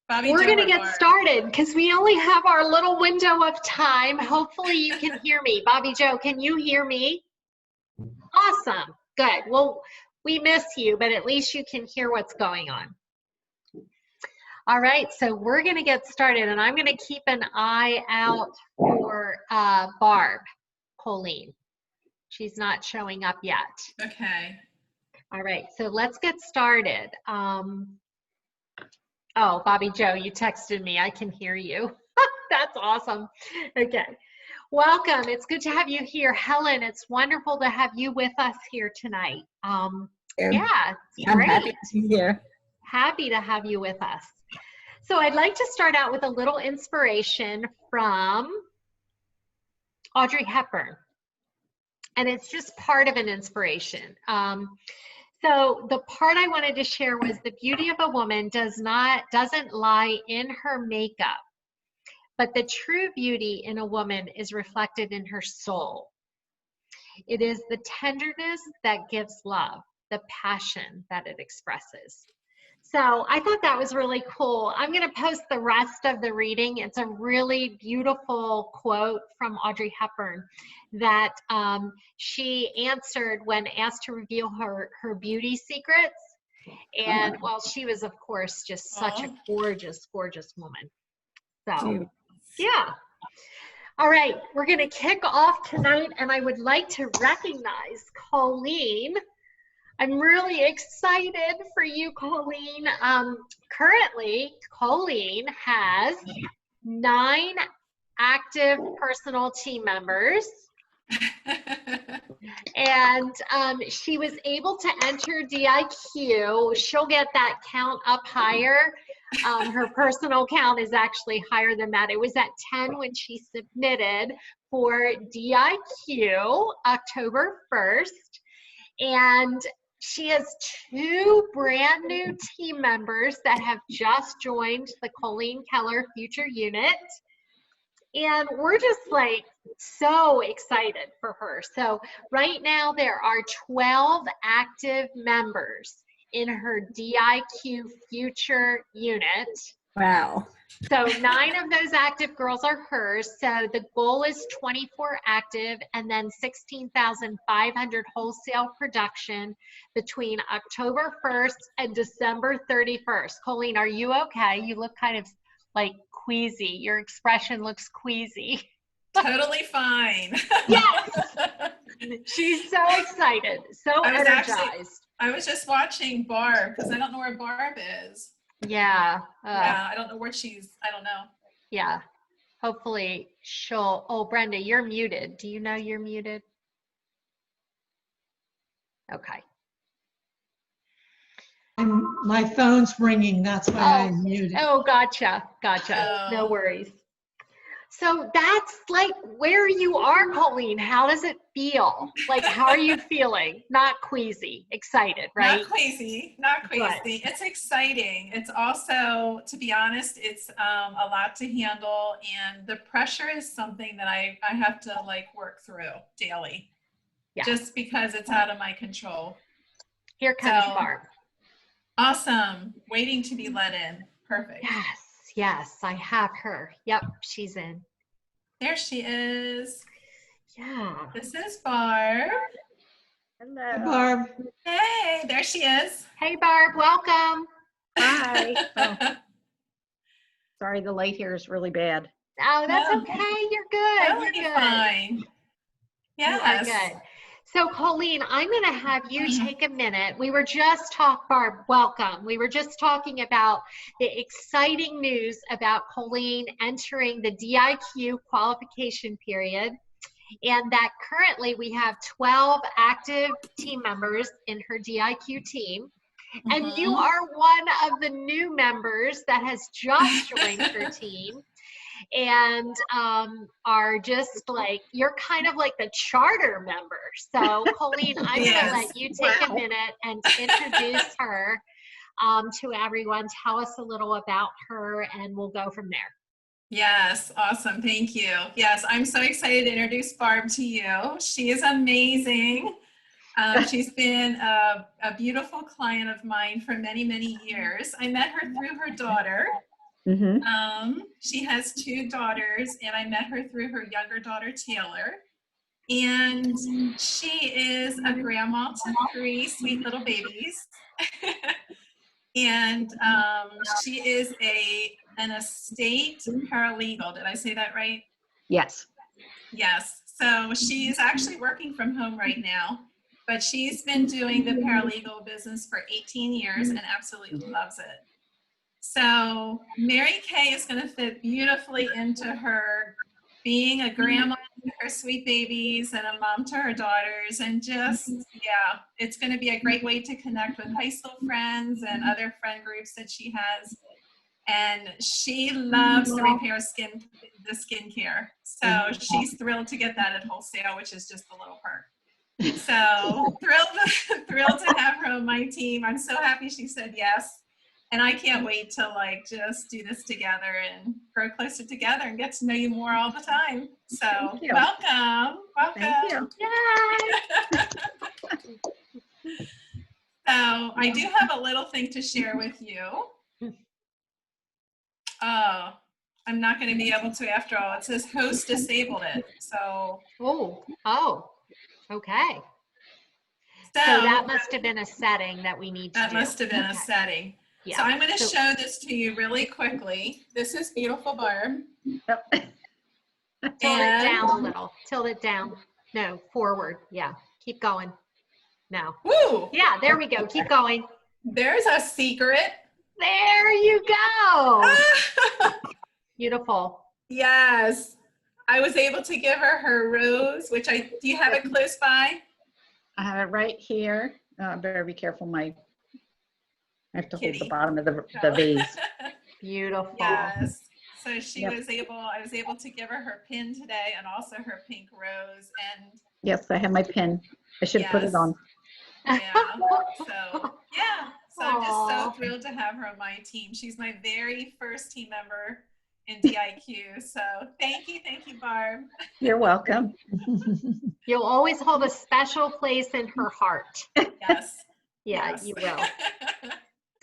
We're going to get started because we only have our little window of time. Hopefully you can hear me. Bobby Joe, can you hear me? Awesome. Good. Well, we miss you, but at least you can hear what's going on. All right, so we're going to get started, and I'm going to keep an eye out for Barb Colleen. She's not showing up yet. Okay. All right, so let's get started. Oh, Bobby Joe, you texted me. I can hear you. That's awesome. Okay. Welcome. It's good to have you here. Helen, it's wonderful to have you with us here tonight. Yeah, it's I'm great. happy to be here. Happy to have you with us. So I'd like to start out with a little inspiration from Audrey Hepburn. And it's just part of an inspiration. So the part I wanted to share was the beauty of a woman doesn't lie in her makeup, but the true beauty in a woman is reflected in her soul. It is the tenderness that gives love, the passion that it expresses. So I thought that was really cool. I'm going to post the rest of the reading. It's a really beautiful quote from Audrey Hepburn that she answered when asked to reveal her beauty secrets. And well, she was, of course, just such a gorgeous, gorgeous woman. So, yeah. All right, we're going to kick off tonight, and I would like to recognize Colleen. I'm really excited for you, Colleen. Currently, Colleen has 9 active personal team members. And she was able to enter DIQ. She'll get that count up higher. Her personal count is actually higher than that. It was at 10 when she submitted for DIQ October 1st. And she has 2 brand new team members that have just joined the Colleen Keller Future Unit. And we're just like so excited for her. So right now there are 12 active members in her DIQ Future Unit. Wow. So 9 of those active girls are hers. So the goal is 24 active and then 16,500 wholesale production between October 1st and December 31st. Colleen, are you okay? You look kind of like queasy. Your expression looks queasy. Totally fine. Yes. She's so excited, so energized. I was just watching Barb because I don't know where Barb is. Yeah. Yeah, I don't know where I don't know. Yeah. Hopefully she'll, oh, Brenda, you're muted. Do you know you're muted? Okay. My phone's ringing, that's why I'm muted. Oh, gotcha. No worries. So that's like where you are, Colleen. How does it feel? Like, how are you feeling? Not queasy, excited, right? Not queasy. Good. It's exciting. It's also, to be honest, it's a lot to handle, and the pressure is something that I have to like work through daily, just because it's out of my control. Here comes Barb. Awesome. Waiting to be let in. Perfect. Yes, I have her. Yep, she's in. There she is. Yeah. This is Barb. Hello. Hi, Barb. Hey, there she is. Hey, Barb, welcome. Hi. Oh. Sorry, the light here is really bad. Oh, that's okay. You're good. Totally You're good. Fine. Yes. You are good. So Colleen, I'm going to have you take a minute. We were just Barb, welcome. We were just talking about the exciting news about Colleen entering the DIQ qualification period, and that currently we have 12 active team members in her DIQ team. And you are one of the new members that has just joined her team. And are just like, you're kind of like the charter member. So Colleen, I'm going to let you take a minute and introduce her to everyone. Tell us a little about her and we'll go from there. Yes, awesome. Thank you. Yes, I'm so excited to introduce Barb to you. She is amazing. She's been a beautiful client of mine for many, many years. I met her through her daughter. She has 2 daughters, and I met her through her younger daughter, Taylor. And she is a grandma to 3 sweet little babies. And she is an estate paralegal. Did I say that right? Yes. Yes. So she's actually working from home right now, but she's been doing the paralegal business for 18 years and absolutely loves it. So Mary Kay is going to fit beautifully into her being a grandma to her sweet babies and a mom to her daughters, and just, yeah, it's going to be a great way to connect with high school friends and other friend groups that she has. And she loves to repair the skincare. So she's thrilled to get that at wholesale, which is just a little perk. So thrilled to have her on my team. I'm so happy she said yes. And I can't wait to just do this together and grow closer together and get to know you more all the time. So welcome. Thank you. So I do have a little thing to share with you. Oh, I'm not going to be able to after all. It says host disabled it. So. Oh, okay. So that must have been a setting that we need to do. That must have been a setting. Yeah. So I'm going to show this to you really quickly. This is beautiful, Barb. Tilt it down a little. Tilt it down. No, forward. Yeah. Keep going. No. Woo! Yeah, there we go. Keep going. There's a secret. There you go. Beautiful. Yes. I was able to give her rose, which do you have it close by? I have it right here. Better be careful. I have to hold the bottom of the vase. Beautiful. Yes. So I was able to give her pin today and also her pink rose. And yes, I have my pin. I should put it on. Yeah. So I'm just so thrilled to have her on my team. She's my very first team member in DIQ. So thank you, Barb. You're welcome. You'll always hold a special place in her heart. Yes. Yeah, yes. You will.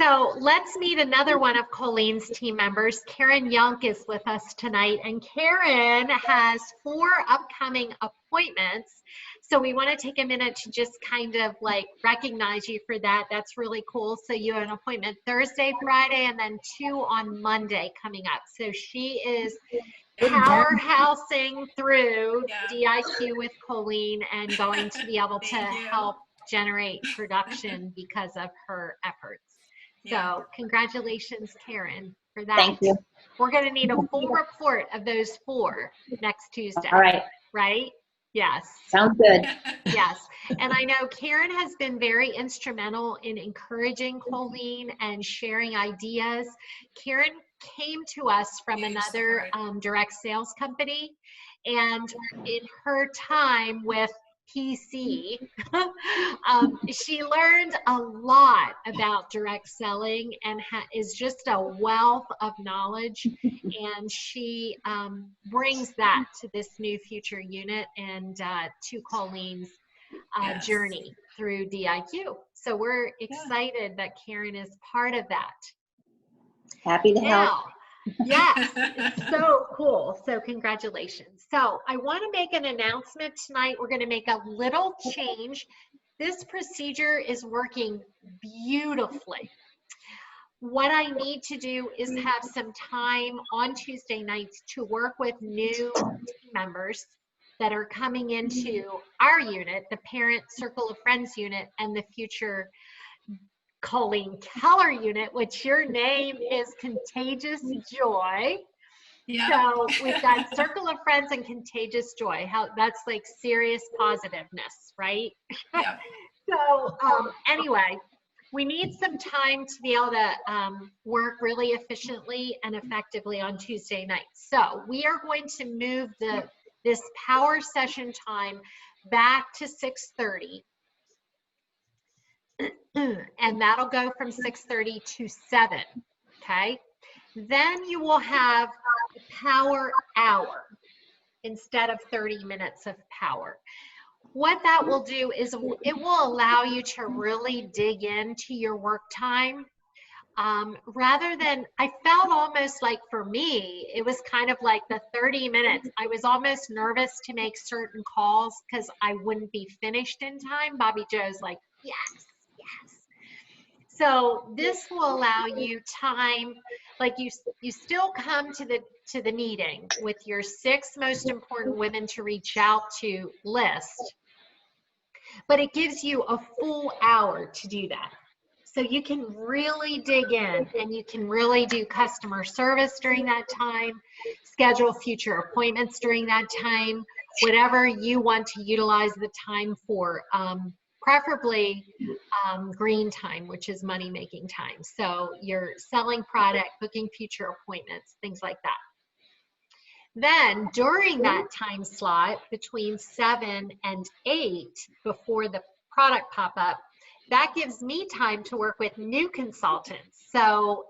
So let's meet another one of Colleen's team members. Karen Young is with us tonight, and Karen has 4 upcoming appointments. So we want to take a minute to just kind of recognize you for that. That's really cool. So you have an appointment Thursday, Friday, and then 2 on Monday coming up. So she is powerhousing through DIQ with Colleen and going to be able to help generate production because of her efforts. So congratulations, Karen, for that. Thank you. We're going to need a full report of those 4 next Tuesday. All right. Right? Yes. Sounds good. Yes. And I know Karen has been very instrumental in encouraging Colleen and sharing ideas. Karen came to us from another direct sales company, and in her time with PC, she learned a lot about direct selling and is just a wealth of knowledge, and she brings that to this new future unit and to Colleen's journey through DIQ. So we're excited that Karen is part of that. Happy to help. Yes, it's so cool. So congratulations. So I want to make an announcement tonight. We're going to make a little change. This procedure is working beautifully. What I need to do is have some time on Tuesday nights to work with new team members that are coming into our unit, the Parent Circle of Friends unit, and the future Colleen Keller unit, which your name is Contagious Joy. Yeah. So we've got Circle of Friends and Contagious Joy. That's like serious positiveness, right? Yeah. So anyway, we need some time to be able to work really efficiently and effectively on Tuesday nights. So we are going to move this power session time back to 6:30. And that'll go from 6:30 to 7, okay? Then you will have a power hour instead of 30 minutes of power. What that will do is it will allow you to really dig into your work time rather than, I felt almost like for me, it was kind of like the 30 minutes. I was almost nervous to make certain calls because I wouldn't be finished in time. Bobby Joe's like, yes, yes. So this will allow you time, like you still come to the meeting with your 6 most important women to reach out to list, but it gives you a full hour to do that. So you can really dig in and you can really do customer service during that time, schedule future appointments during that time, whatever you want to utilize the time for, preferably green time, which is money-making time. So you're selling product, booking future appointments, things like that. Then during that time slot between 7 and 8 before the product pop-up, that gives me time to work with new consultants. So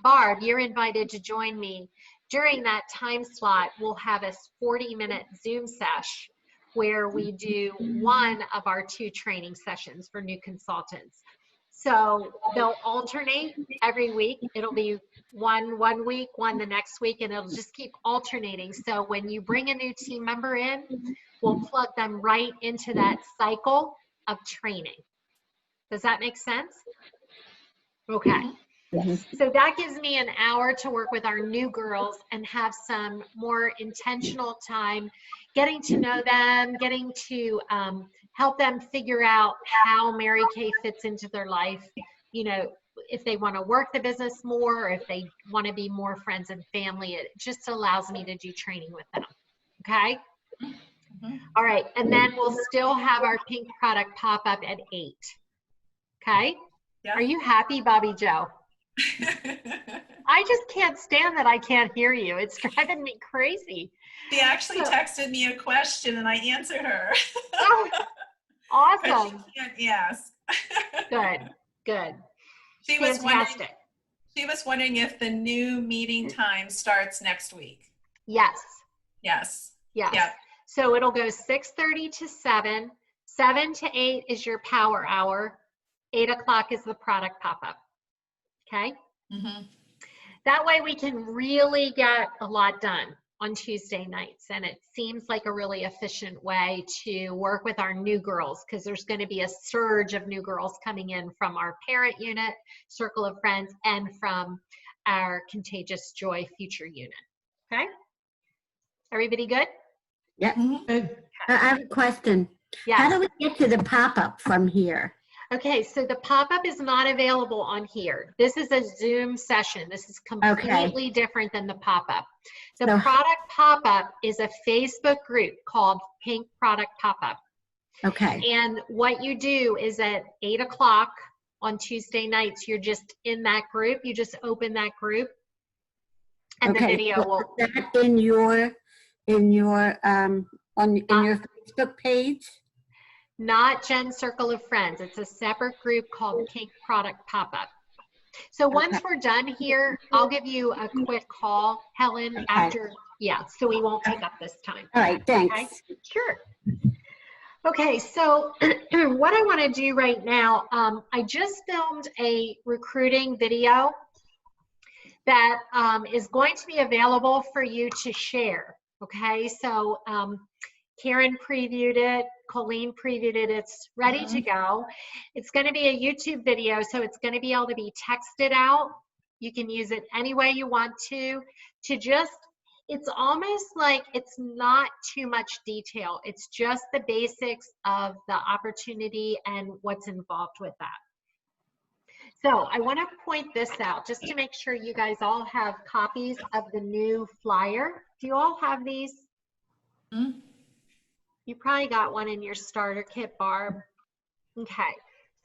Barb, you're invited to join me during that time slot. We'll have a 40-minute Zoom sesh where we do one of our 2 training sessions for new consultants. So they'll alternate every week. It'll be one week, one the next week, and it'll just keep alternating. So when you bring a new team member in, we'll plug them right into that cycle of training. Does that make sense? Okay. Yes. So that gives me an hour to work with our new girls and have some more intentional time getting to know them, getting to help them figure out how Mary Kay fits into their life. You know, if they want to work the business more, or if they want to be more friends and family, it just allows me to do training with them. Okay. All right. And then we'll still have our pink product pop up at 8. Okay. Yeah. Are you happy, Bobby Joe? I just can't stand that I can't hear you. It's driving me crazy. She actually texted me a question and I answered her. Oh, awesome. She can't ask. Good, good. She was Fantastic. wondering if the new meeting time starts next week. Yes. Yes. Yes. Yep. So it'll go 6:30 to 7. 7 to 8 is your power hour. 8 o'clock is the product pop-up. Okay? Mm-hmm. That way we can really get a lot done on Tuesday nights. And it seems like a really efficient way to work with our new girls, because there's going to be a surge of new girls coming in from our parent unit, Circle of Friends, and from our Contagious Joy future unit. Okay? Everybody good? Yeah. Good. I have a question. Yes. How do we get to the pop-up from here? Okay, so the pop-up is not available on here. This is a Zoom session. This is completely different than the pop-up. The So- product pop-up is a Facebook group called Pink Product Pop-Up. Okay. And what you do is at 8 o'clock on Tuesday nights, you're just in that group. You just open that group and the video So will, is that in your Facebook page? not Jen Circle of Friends. It's a separate group called Pink Product Pop-Up. So once we're done here, I'll give you a quick call, Helen, after, yeah, so we won't take up this time. All right, thanks. Okay? Sure. Okay, so what I want to do right now, I just filmed a recruiting video that is going to be available for you to share. Okay, so Karen previewed it, Colleen previewed it, it's ready to go. It's going to be a YouTube video, so it's going to be able to be texted out. You can use it any way you want to just, it's almost like it's not too much detail. It's just the basics of the opportunity and what's involved with that. So I want to point this out just to make sure you guys all have copies of the new flyer. Do you all have these? Mm-hmm. You probably got one in your starter kit, Barb. Okay,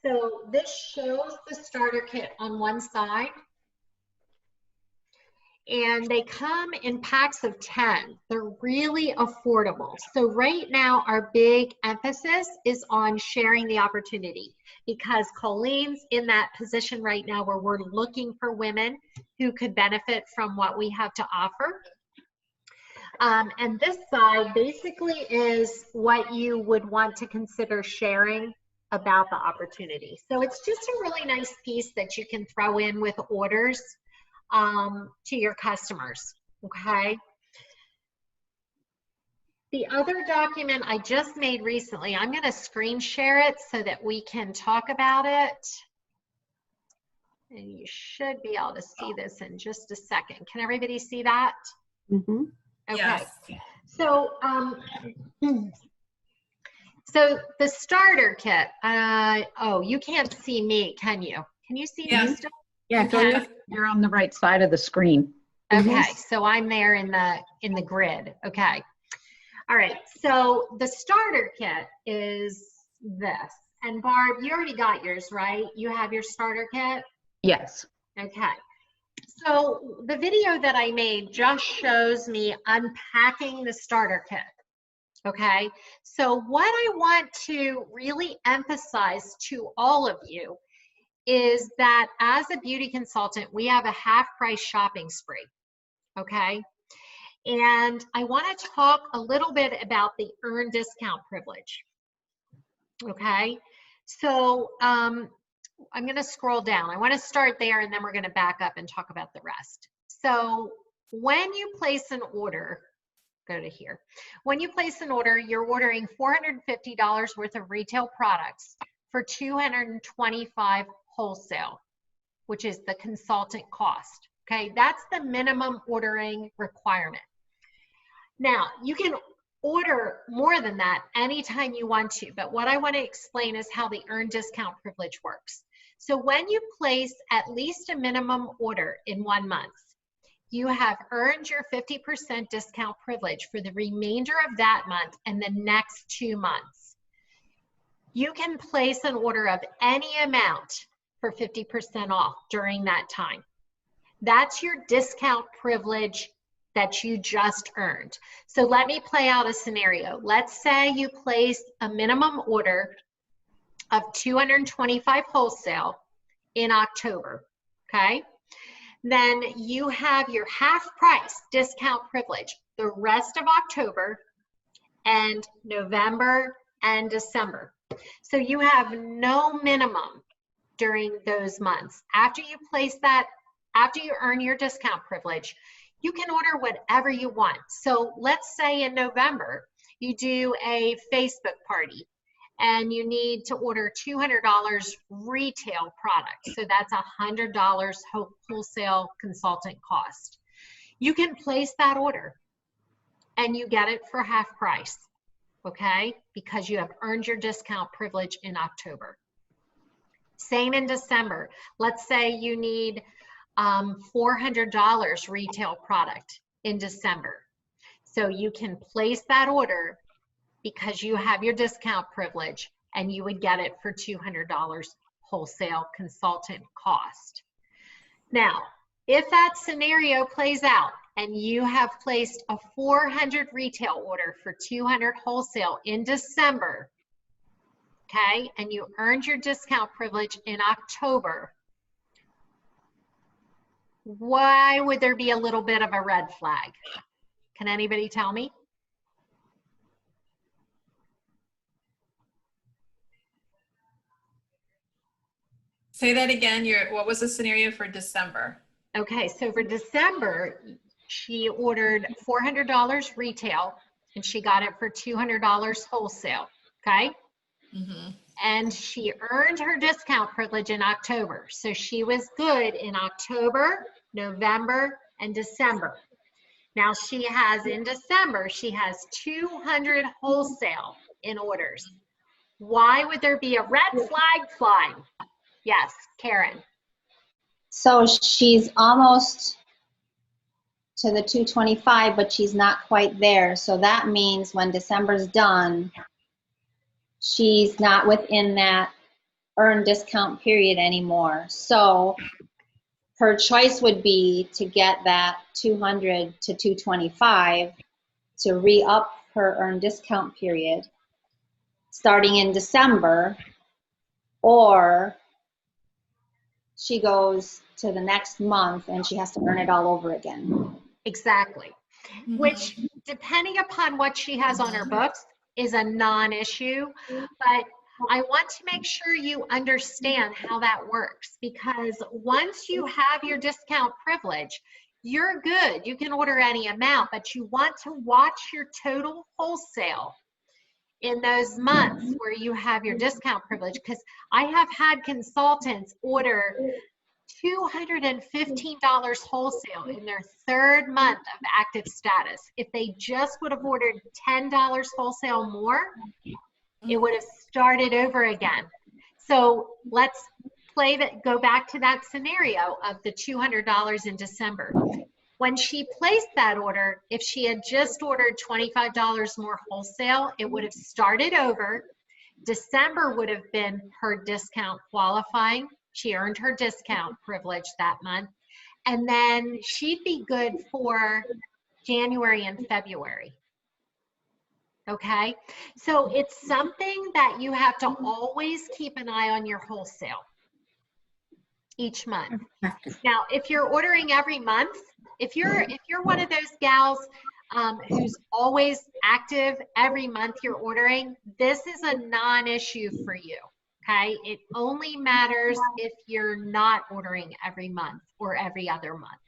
so this shows the starter kit on one side. And they come in packs of 10. They're really affordable. So right now, our big emphasis is on sharing the opportunity, because Colleen's in that position right now where we're looking for women who could benefit from what we have to offer. And this side basically is what you would want to consider sharing about the opportunity. So it's just a really nice piece that you can throw in with orders to your customers, okay? The other document I just made recently, I'm going to screen share it so that we can talk about it. And you should be able to see this in just a second. Can everybody see that? Mm-hmm. Okay. Yes. So, so the starter kit, oh, you can't see me, can you? Can you see Yes. me still? Yeah, Okay. You're on the right side of the screen. Okay, so I'm there in the grid. Okay. All right. So the starter kit is this. And Barb, you already got yours, right? You have your starter kit? Yes. Okay. So the video that I made just shows me unpacking the starter kit. Okay. So what I want to really emphasize to all of you is that as a beauty consultant, we have a half price shopping spree. Okay. And I want to talk a little bit about the earn discount privilege. Okay. So I'm going to scroll down. I want to start there and then we're going to back up and talk about the rest. So when you place an order, go to here. When you place an order, you're ordering $450 worth of retail products for $225 wholesale, which is the consultant cost. Okay, that's the minimum ordering requirement. Now, you can order more than that anytime you want to, but what I want to explain is how the earn discount privilege works. So when you place at least a minimum order in 1 month, you have earned your 50% discount privilege for the remainder of that month and the next 2 months. You can place an order of any amount for 50% off during that time. That's your discount privilege that you just earned. So let me play out a scenario. Let's say you place a minimum order of $225 wholesale in October, okay? Then you have your half price discount privilege the rest of October and November and December. So you have no minimum during those months. After you place that, after you earn your discount privilege, you can order whatever you want. So let's say in November, you do a Facebook party and you need to order $200 retail product. So that's $100 wholesale consultant cost. You can place that order and you get it for half price, okay? Because you have earned your discount privilege in October. Same in December. Let's say you need $400 retail product in December. So you can place that order because you have your discount privilege and you would get it for $200 wholesale consultant cost. Now, if that scenario plays out and you have placed a 400 retail order for 200 wholesale in December, okay, and you earned your discount privilege in October, why would there be a little bit of a red flag? Can anybody tell me? Say that again. What was the scenario for December? Okay, so for December, she ordered $400 retail and she got it for $200 wholesale, okay? Mm-hmm. And she earned her discount privilege in October. So she was good in October, November, and December. Now she has, in December, she has 200 wholesale in orders. Why would there be a red flag flying? Yes, Karen. So she's almost to the 225, but she's not quite there. So that means when December's done, she's not within that earn discount period anymore. So her choice would be to get that 200 to 225 to re-up her earn discount period starting in December, or she goes to the next month and she has to earn it all over again. Exactly. Mm-hmm. Which, depending upon what she has on her books, is a non-issue. But I want to make sure you understand how that works, because once you have your discount privilege, you're good. You can order any amount, but you want to watch your total wholesale in those months where you have your discount privilege, because I have had consultants order $215 wholesale in their third month of active status. If they just would have ordered $10 wholesale more, it would have started over again. So let's go back to that scenario of the $200 in December. When she placed that order, if she had just ordered $25 more wholesale, it would have started over. December would have been her discount qualifying. She earned her discount privilege that month. And then she'd be good for January and February. Okay, so it's something that you have to always keep an eye on your wholesale each month. Now, if you're ordering every month, if you're one of those gals who's always active every month you're ordering, this is a non-issue for you. Okay, it only matters if you're not ordering every month or every other month.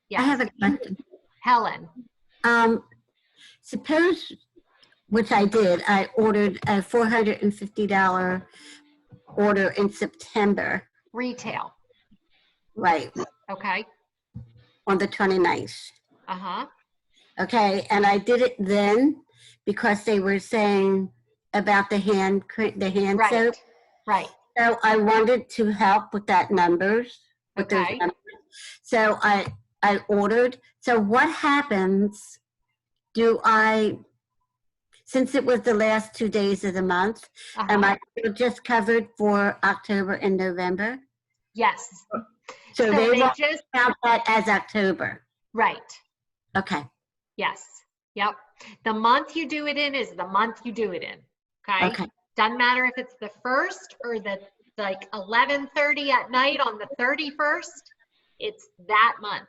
Yes. I have a question. Helen. Suppose, which I did, I ordered a $450 order in September. Retail. Right. Okay. On the 29th. Uh-huh. Okay, and I did it then because they were saying about the hand Right. soap. Right. So I wanted to help with that numbers. With those Okay. numbers. So I ordered. So what happens? Since it was the last 2 days of the month, am I still just covered for October and November? Yes. So they won't just count that as October. right. Okay. Yes. Yep. The month you do it in is the month you do it in. Okay. Okay. Doesn't matter if it's the 1st or the like 11:30 at night on the 31st. It's that month.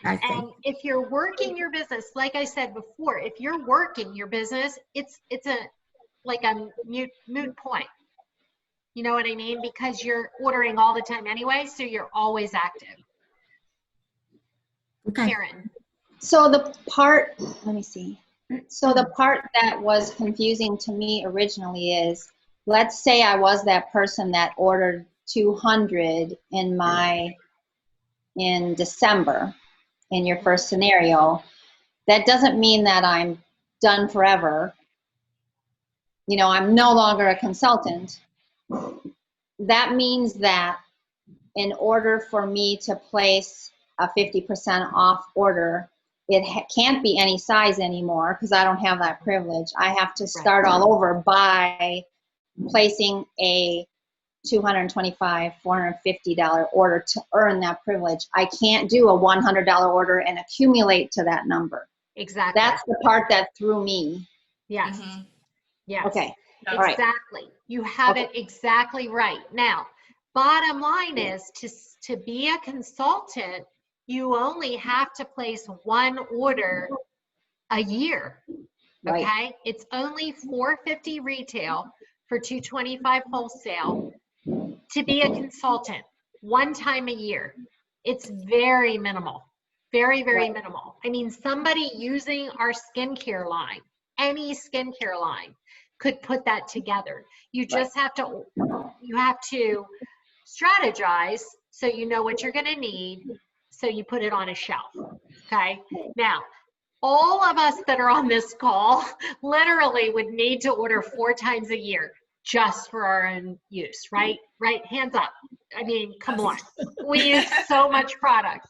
I see. And if you're working your business, like I said before, if you're working your business, it's a moot point. You know what I mean? Because you're ordering all the time anyway, so you're always active. Okay. Karen. So the part, let me see. So the part that was confusing to me originally is, let's say I was that person that ordered 200 in December in your first scenario. That doesn't mean that I'm done forever. You know, I'm no longer a consultant. That means that in order for me to place a 50% off order, it can't be any size anymore because I don't have that privilege. I have to start all over by placing a $225, $450 order to earn that privilege. I can't do a $100 order and accumulate to that number. Exactly. That's the part that threw me. Yes. Mm-hmm. Yes. Okay. All right. Exactly. You have it exactly right. Now, bottom line is to be a consultant, you only have to place one order a year. Right. Okay? It's only $450 retail for $225 wholesale to be a consultant one time a year. It's very minimal. Very, very minimal. I mean, somebody using our skincare line, any skincare line, could put that together. You just have to strategize so you know what you're going to need, so you put it on a shelf. Okay. Now, all of us that are on this call literally would need to order 4 times a year just for our own use, right? Right? Hands up. I mean, come on. We use so much product,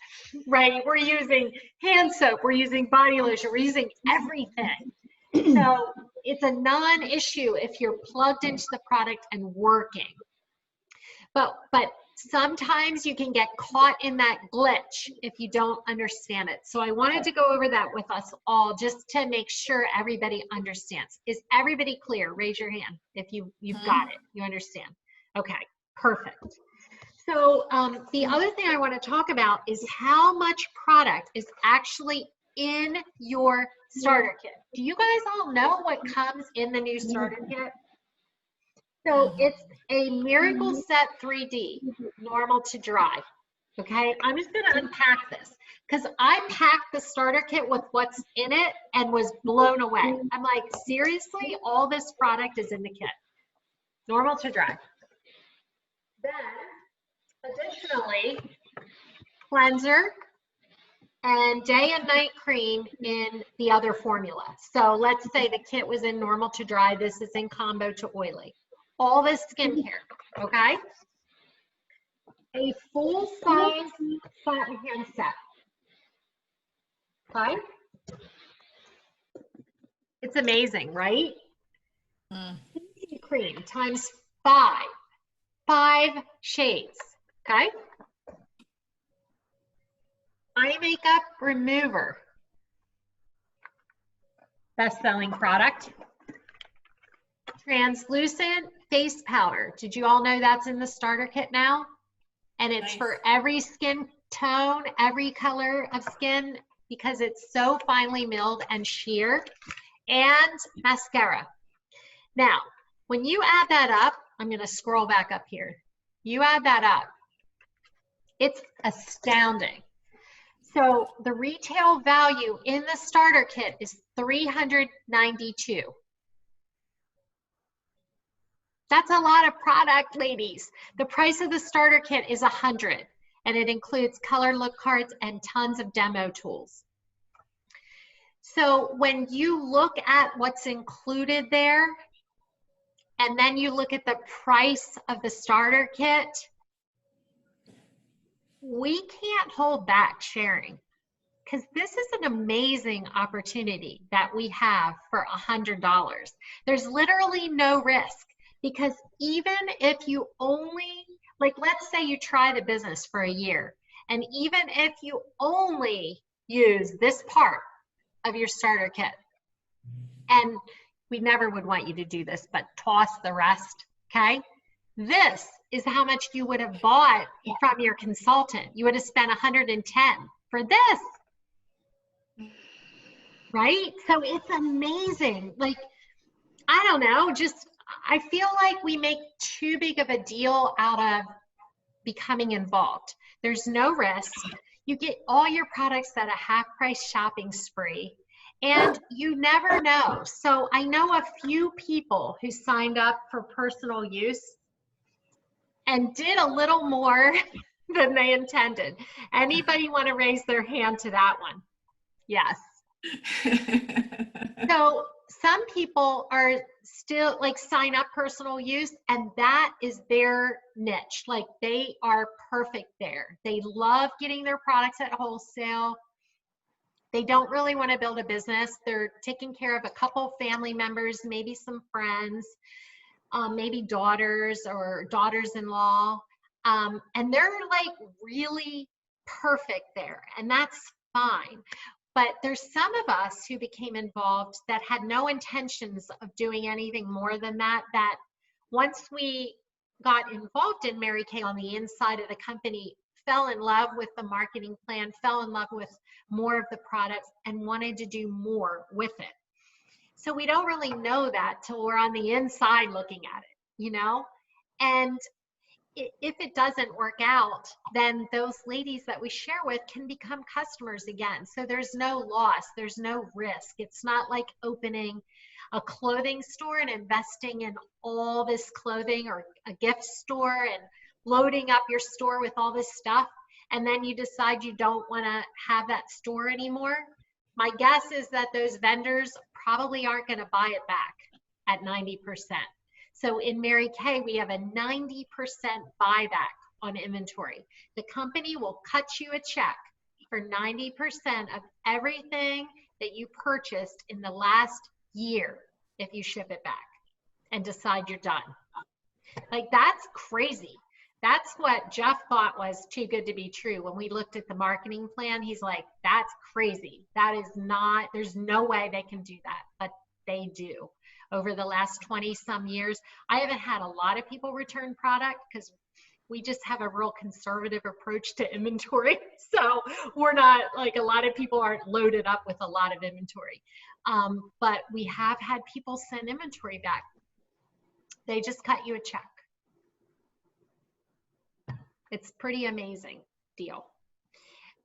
right? We're using hand soap, we're using body lotion, we're using everything. So it's a non-issue if you're plugged into the product and working. But sometimes you can get caught in that glitch if you don't understand it. So I wanted to go over that with us all just to make sure everybody understands. Is everybody clear? Raise your hand if you've got it. You understand. Okay, perfect. So the other thing I want to talk about is how much product is actually in your starter kit. Do you guys all know what comes in the new starter kit? So it's a Miracle Set 3D, normal to dry. Okay, I'm just gonna unpack this because I packed the starter kit with what's in it and was blown away. I'm like, seriously, all this product is in the kit. Normal to dry. Then, additionally, cleanser and day and night cream in the other formula. So let's say the kit was in normal to dry. This is in combo to oily. All this skincare, okay? A full-size satin hand set, okay? It's amazing, right? CC cream times 5 shades, okay? Eye makeup remover, best-selling product. Translucent face powder. Did you all know that's in the starter kit now? And it's Nice. for every skin tone, every color of skin, because it's so finely milled and sheer. And mascara. Now, when you add that up, I'm going to scroll back up here. You add that up, it's astounding. So the retail value in the starter kit is $392. That's a lot of product, ladies. The price of the starter kit is $100, and it includes color look cards and tons of demo tools. So when you look at what's included there, and then you look at the price of the starter kit, we can't hold back sharing, because this is an amazing opportunity that we have for $100. There's literally no risk, because even if you only, like, let's say you try the business for a year, and even if you only use this part of your starter kit, and we never would want you to do this, but toss the rest, okay? This is how much you would have bought from your consultant. You would have spent $110 for this, right? So it's amazing. Like, I don't know, just, I feel like we make too big of a deal out of becoming involved. There's no risk. You get all your products at a half price shopping spree, and you never know. So I know a few people who signed up for personal use and did a little more than they intended. Anybody want to raise their hand to that one? Yes. So some people are still like sign up personal use, and that is their niche. Like, they are perfect there. They love getting their products at wholesale. They don't really want to build a business. They're taking care of a couple family members, maybe some friends, maybe daughters or daughters-in-law. And they're like really perfect there, and that's fine. But there's some of us who became involved that had no intentions of doing anything more than that, that once we got involved in Mary Kay on the inside of the company, fell in love with the marketing plan, fell in love with more of the products, and wanted to do more with it. So we don't really know that till we're on the inside looking at it, you know? And if it doesn't work out, then those ladies that we share with can become customers again. So there's no loss, there's no risk. It's not like opening a clothing store and investing in all this clothing, or a gift store and loading up your store with all this stuff, and then you decide you don't want to have that store anymore. My guess is that those vendors probably aren't going to buy it back at 90%. So in Mary Kay, we have a 90% buyback on inventory. The company will cut you a check for 90% of everything that you purchased in the last year if you ship it back and decide you're done. Like, that's crazy. That's what Jeff thought was too good to be true. When we looked at the marketing plan, he's like, that's crazy. That is not, there's no way they can do that, but they do. Over the last 20 some years, I haven't had a lot of people return product because we just have a real conservative approach to inventory. So we're not, like, a lot of people aren't loaded up with a lot of inventory. But we have had people send inventory back. They just cut you a check. It's pretty amazing deal.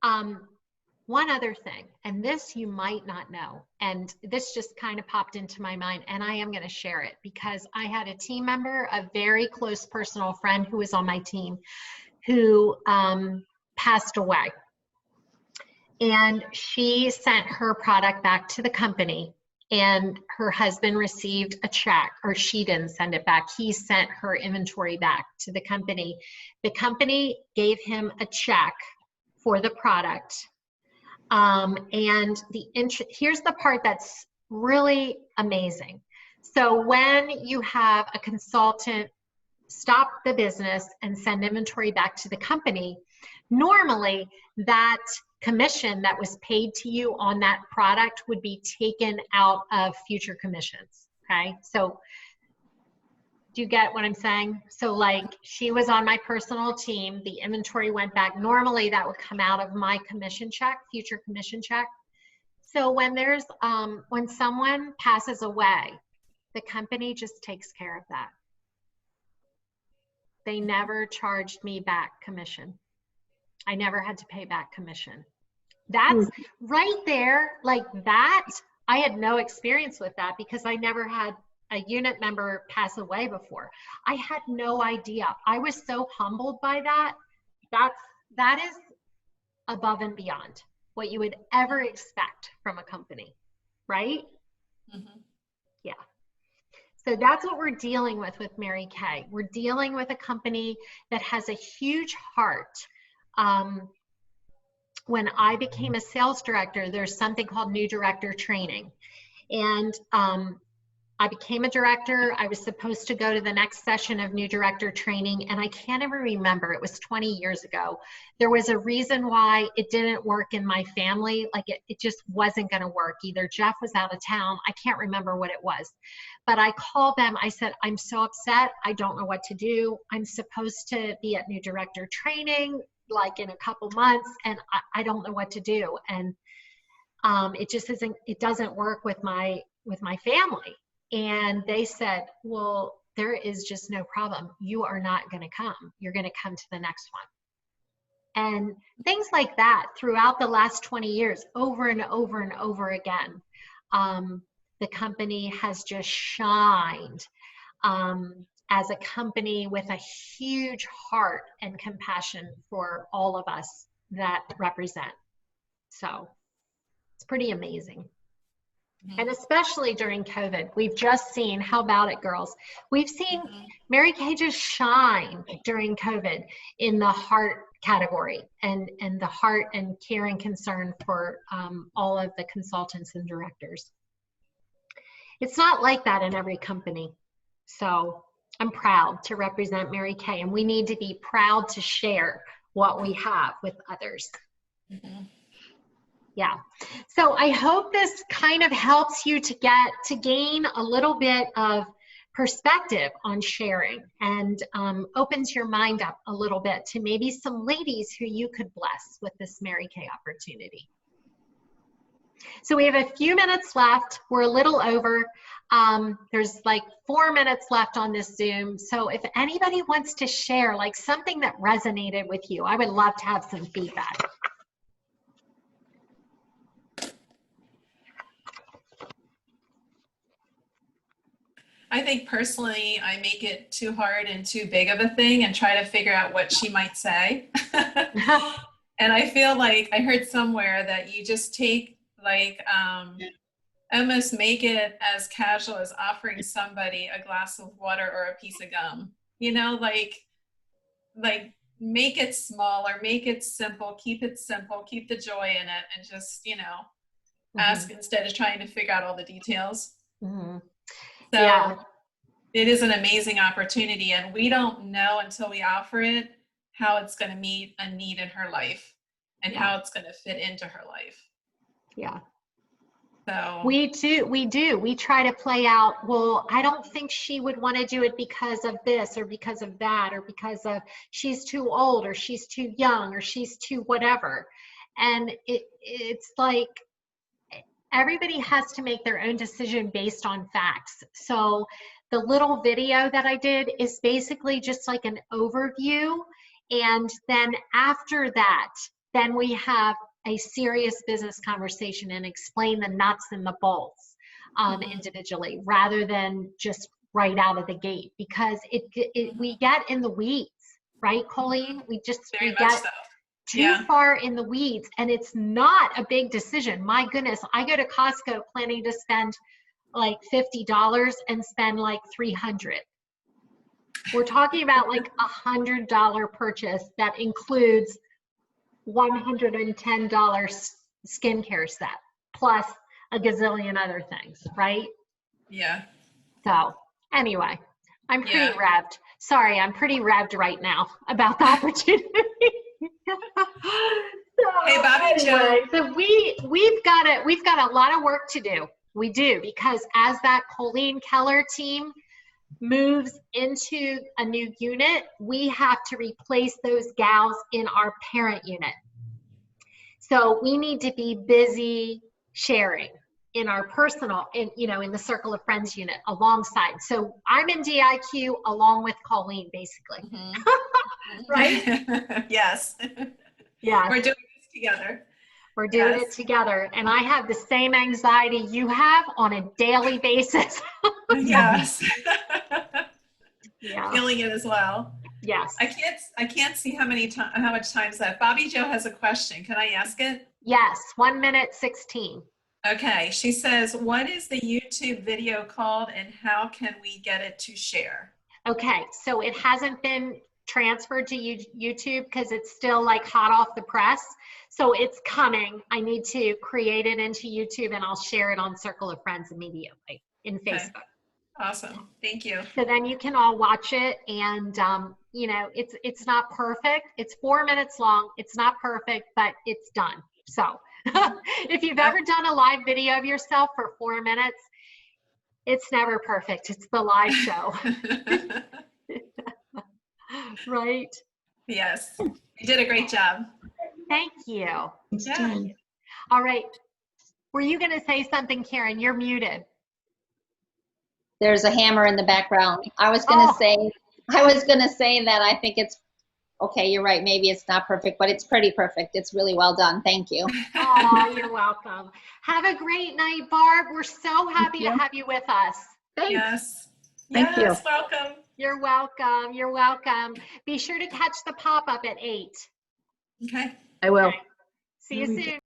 One other thing, and this you might not know, and this just kind of popped into my mind, and I am going to share it because I had a team member, a very close personal friend who was on my team, who passed away. And she sent her product back to the company, and her husband received a check, or she didn't send it back. He sent her inventory back to the company. The company gave him a check for the product. And here's the part that's really amazing. So when you have a consultant stop the business and send inventory back to the company, normally that commission that was paid to you on that product would be taken out of future commissions. Okay, so do you get what I'm saying? So like, she was on my personal team, the inventory went back. Normally that would come out of my commission check, future commission check. So when there's when someone passes away, the company just takes care of that. They never charged me back commission. I never had to pay back commission. That's right there, like that. I had no experience with that because I never had a unit member pass away before. I had no idea. I was so humbled by that. That is above and beyond what you would ever expect from a company, right? Mm-hmm. Yeah. So that's what we're dealing with Mary Kay. We're dealing with a company that has a huge heart. When I became a sales director, there's something called new director training. And I became a director. I was supposed to go to the next session of new director training, and I can't even remember. It was 20 years ago. There was a reason why it didn't work in my family. Like it just wasn't going to work. Either Jeff was out of town. I can't remember what it was. But I called them. I said, I'm so upset. I don't know what to do. I'm supposed to be at new director training like in a couple months, and I don't know what to do. And it just isn't, it doesn't work with my family. And they said, well, there is just no problem. You are not going to come. You're going to come to the next one. And things like that throughout the last 20 years, over and over and over again. The company has just shined as a company with a huge heart and compassion for all of us that represent. So it's pretty amazing. And especially during COVID, we've just seen, how about it, girls? We've seen Mary Kay just shine during COVID in the heart category and the heart and care and concern for all of the consultants and directors. It's not like that in every company. So I'm proud to represent Mary Kay, and we need to be proud to share what we have with others. Yeah. So I hope this kind of helps you to gain a little bit of perspective on sharing, and opens your mind up a little bit to maybe some ladies who you could bless with this Mary Kay opportunity. So we have a few minutes left. We're a little over. There's like 4 minutes left on this Zoom. So if anybody wants to share like something that resonated with you, I would love to have some feedback. I think personally, I make it too hard and too big of a thing and try to figure out what she might say. And I feel like I heard somewhere that you just take like, almost make it as casual as offering somebody a glass of water or a piece of gum, you know, like make it smaller, make it simple, keep the joy in it, and just, you know, ask instead of trying to figure out all the details. So yeah. It is an amazing opportunity, and we don't know until we offer it how it's going to meet a need in her life and how it's going to fit into her life. Yeah. So we do. We try to play out, well, I don't think she would want to do it because of this or because of that, or because of she's too old or she's too young or she's too whatever. And it's like, everybody has to make their own decision based on facts. So the little video that I did is basically just like an overview. And then after that, then we have a serious business conversation and explain the nuts and the bolts individually, rather than just right out of the gate, because we get in the weeds, right, Colleen? We get too far in the weeds, and it's not a big decision. My goodness, I go to Costco planning to spend like $50 and spend like $300. We're talking about like $100 purchase that includes $110 skincare set plus a gazillion other things, right? Yeah. So anyway, I'm pretty revved. Sorry, I'm pretty revved right now about the opportunity. Hey, Bobby Joe. So we've got a lot of work to do. We do, because as that Colleen Keller team moves into a new unit, we have to replace those gals in our parent unit. So we need to be busy sharing in our personal, in the Circle of Friends unit alongside. So I'm in DIQ along with Colleen, basically. Right? Yes. Yeah. We're doing this together. We're doing it together. And I have the same anxiety you have on a daily basis. Yes. Yeah. Feeling it as well. Yes. I can't see how much time's left. Bobby Joe has a question. Can I ask it? Yes. 1 minute 16. Okay. She says, what is the YouTube video called and how can we get it to share? Okay. So it hasn't been transferred to YouTube because it's still like hot off the press. So it's coming. I need to create it into YouTube and I'll share it on Circle of Friends immediately in Facebook. Awesome. Thank you. So then you can all watch it, and it's not perfect. It's 4 minutes long. It's not perfect, but it's done. So if you've ever done a live video of yourself for 4 minutes, it's never perfect. It's the live show. Right? Yes. You did a great job. Thank you. It's Yeah. done. All right. Were you going to say something, Karen? You're muted. There's a hammer in the background. I was gonna say that I think it's okay. You're right. Maybe it's not perfect, but it's pretty perfect. It's really well done. Thank you. Oh, you're welcome. Have a great night, Barb. We're so happy to have you with us. Thanks. Yes. Thank you. Yes, welcome. You're welcome. You're welcome. Be sure to catch the pop-up at 8. Okay. I will. See you soon.